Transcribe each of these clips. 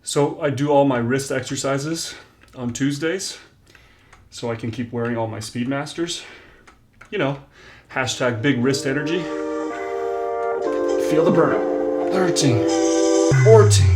So I do all my wrist exercises on Tuesdays so I can keep wearing all my Speedmasters. You know, hashtag big wrist energy. Feel the burnout. 13, 14.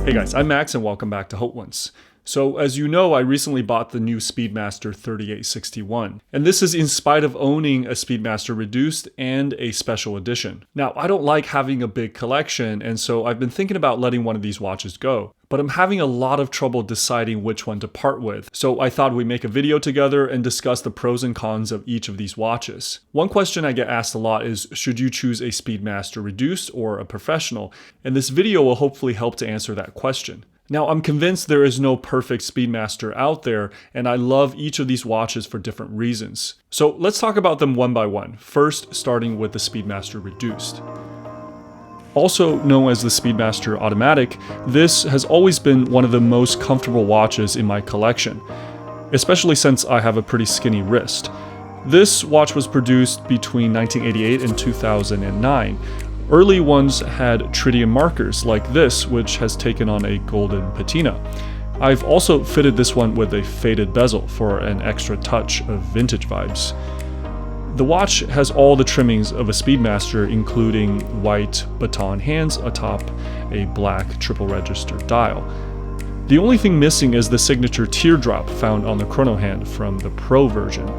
Hey guys, I'm Max and welcome back to Hot Ones. So as you know, I recently bought the new Speedmaster 3861, and this is in spite of owning a Speedmaster Reduced and a Special Edition. Now, I don't like having a big collection, and so I've been thinking about letting one of these watches go, but I'm having a lot of trouble deciding which one to part with, so I thought we'd make a video together and discuss the pros and cons of each of these watches. One question I get asked a lot is, should you choose a Speedmaster Reduced or a Professional? And this video will hopefully help to answer that question. Now, I'm convinced there is no perfect Speedmaster out there, and I love each of these watches for different reasons. So let's talk about them one by one, first starting with the Speedmaster Reduced. Also known as the Speedmaster Automatic, this has always been one of the most comfortable watches in my collection, especially since I have a pretty skinny wrist. This watch was produced between 1988 and 2009. Early ones had tritium markers like this, which has taken on a golden patina. I've also fitted this one with a faded bezel for an extra touch of vintage vibes. The watch has all the trimmings of a Speedmaster, including white baton hands atop a black triple register dial. The only thing missing is the signature teardrop found on the chrono hand from the Pro version.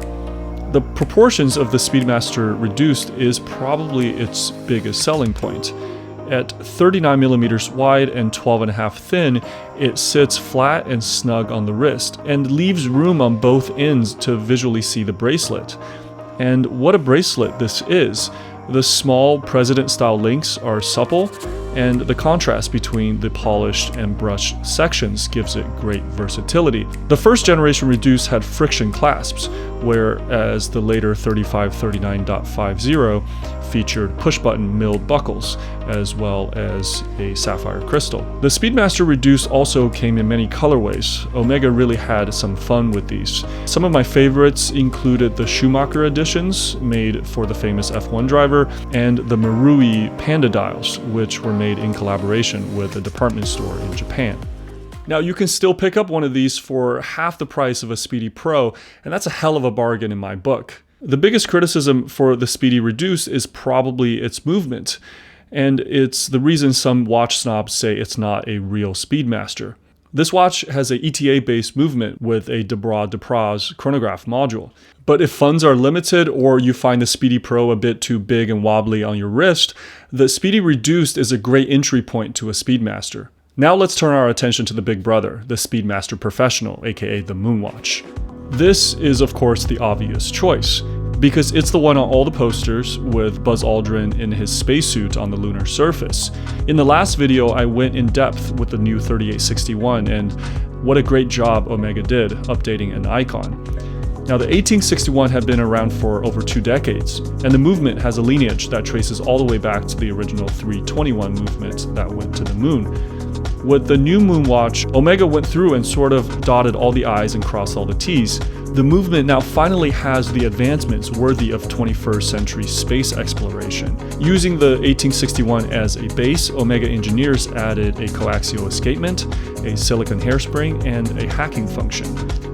The proportions of the Speedmaster Reduced is probably its biggest selling point. At 39mm wide and 12.5 thin, it sits flat and snug on the wrist and leaves room on both ends to visually see the bracelet. And what a bracelet this is! The small president-style links are supple, and the contrast between the polished and brushed sections gives it great versatility. The first generation Reduced had friction clasps, whereas the later 3539.50 featured push-button milled buckles, as well as a sapphire crystal. The Speedmaster Reduced also came in many colorways. Omega really had some fun with these. Some of my favorites included the Schumacher editions, made for the famous F1 driver, and the Marui Panda dials, which were made in collaboration with a department store in Japan. Now, you can still pick up one of these for half the price of a Speedy Pro, and that's a hell of a bargain in my book. The biggest criticism for the Speedy Reduced is probably its movement, and it's the reason some watch snobs say it's not a real Speedmaster. This watch has a ETA-based movement with a Debras chronograph module. But if funds are limited or you find the Speedy Pro a bit too big and wobbly on your wrist, the Speedy Reduced is a great entry point to a Speedmaster. Now let's turn our attention to the big brother, the Speedmaster Professional, aka the Moonwatch. This is of course the obvious choice, because it's the one on all the posters with Buzz Aldrin in his spacesuit on the lunar surface. In the last video, I went in depth with the new 3861, and what a great job Omega did updating an icon. Now, the 1861 had been around for over 2 decades, and the movement has a lineage that traces all the way back to the original 321 movement that went to the moon. With the new Moonwatch, Omega went through and sort of dotted all the I's and crossed all the T's. The movement now finally has the advancements worthy of 21st century space exploration. Using the 1861 as a base, Omega engineers added a coaxial escapement, a silicon hairspring, and a hacking function.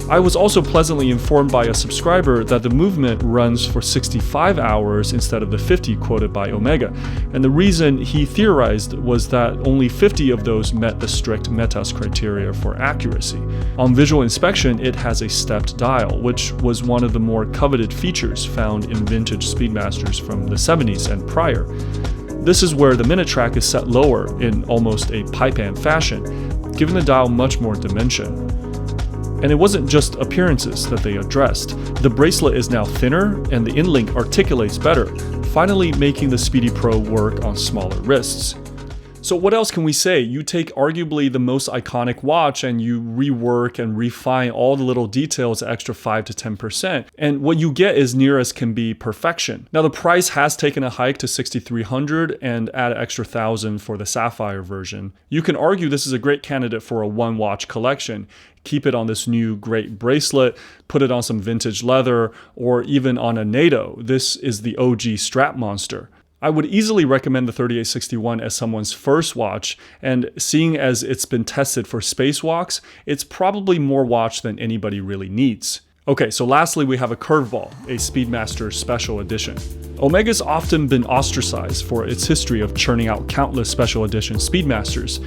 I was also pleasantly informed by a subscriber that the movement runs for 65 hours instead of the 50 quoted by Omega, and the reason he theorized was that only 50 of those met the strict METAS criteria for accuracy. On visual inspection, it has a stepped dial, which was one of the more coveted features found in vintage Speedmasters from the 70s and prior. This is where the minute track is set lower in almost a pipe band fashion, giving the dial much more dimension. And it wasn't just appearances that they addressed. The bracelet is now thinner and the in-link articulates better, finally making the Speedy Pro work on smaller wrists. So what else can we say? You take arguably the most iconic watch and you rework and refine all the little details extra 5 to 10%, and what you get is near as can be perfection. Now the price has taken a hike to $6,300 and add an extra $1,000 for the sapphire version. You can argue this is a great candidate for a one watch collection. Keep it on this new great bracelet, put it on some vintage leather, or even on a NATO. This is the OG strap monster. I would easily recommend the 3861 as someone's first watch, and seeing as it's been tested for spacewalks, it's probably more watch than anybody really needs. Okay, so lastly we have a curveball, a Speedmaster Special Edition. Omega's often been ostracized for its history of churning out countless special edition Speedmasters,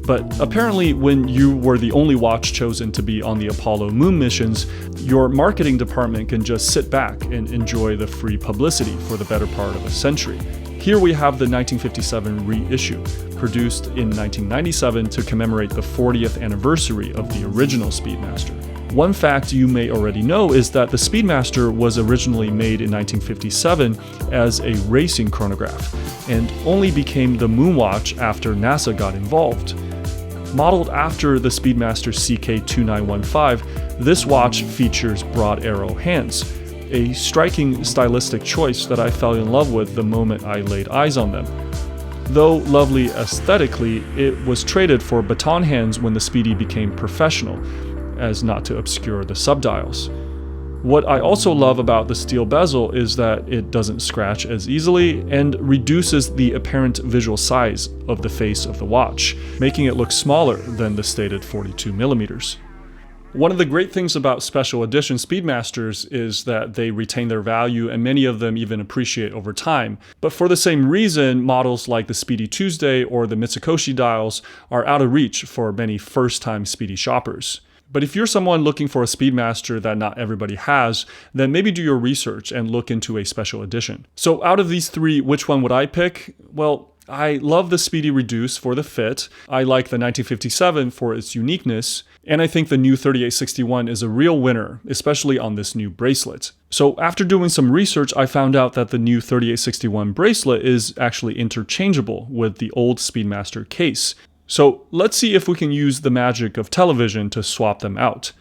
but apparently when you were the only watch chosen to be on the Apollo moon missions, your marketing department can just sit back and enjoy the free publicity for the better part of a century. Here we have the 1957 reissue, produced in 1997 to commemorate the 40th anniversary of the original Speedmaster. One fact you may already know is that the Speedmaster was originally made in 1957 as a racing chronograph, and only became the moonwatch after NASA got involved. Modeled after the Speedmaster CK2915, this watch features broad arrow hands, a striking stylistic choice that I fell in love with the moment I laid eyes on them. Though lovely aesthetically, it was traded for baton hands when the Speedy became professional, as not to obscure the subdials. What I also love about the steel bezel is that it doesn't scratch as easily and reduces the apparent visual size of the face of the watch, making it look smaller than the stated 42mm. One of the great things about special edition Speedmasters is that they retain their value and many of them even appreciate over time. But for the same reason, models like the Speedy Tuesday or the Mitsukoshi dials are out of reach for many first-time Speedy shoppers. But if you're someone looking for a Speedmaster that not everybody has, then maybe do your research and look into a special edition. So out of these three, which one would I pick? Well, I love the Speedy Reduce for the fit, I like the 1957 for its uniqueness, and I think the new 3861 is a real winner, especially on this new bracelet. So after doing some research, I found out that the new 3861 bracelet is actually interchangeable with the old Speedmaster case. So let's see if we can use the magic of television to swap them out.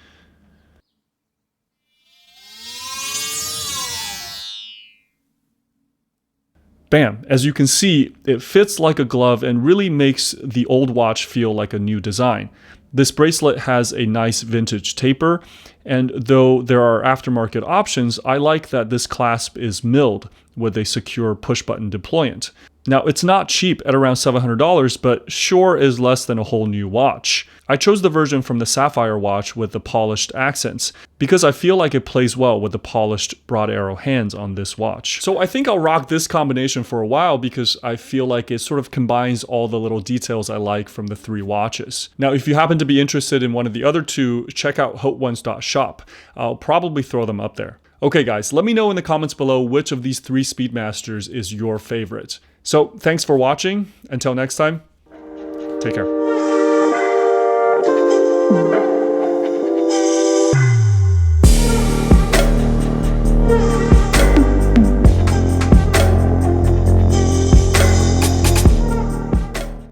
Bam! As you can see, it fits like a glove and really makes the old watch feel like a new design. This bracelet has a nice vintage taper, and though there are aftermarket options, I like that this clasp is milled with a secure push-button deployant. Now, it's not cheap at around $700, but sure is less than a whole new watch. I chose the version from the Sapphire watch with the polished accents because I feel like it plays well with the polished broad arrow hands on this watch. So I think I'll rock this combination for a while because I feel like it sort of combines all the little details I like from the three watches. Now, if you happen to be interested in one of the other two, check out hoteones.shop. I'll probably throw them up there. Okay guys, let me know in the comments below which of these three Speedmasters is your favorite. So thanks for watching. Until next time, take care.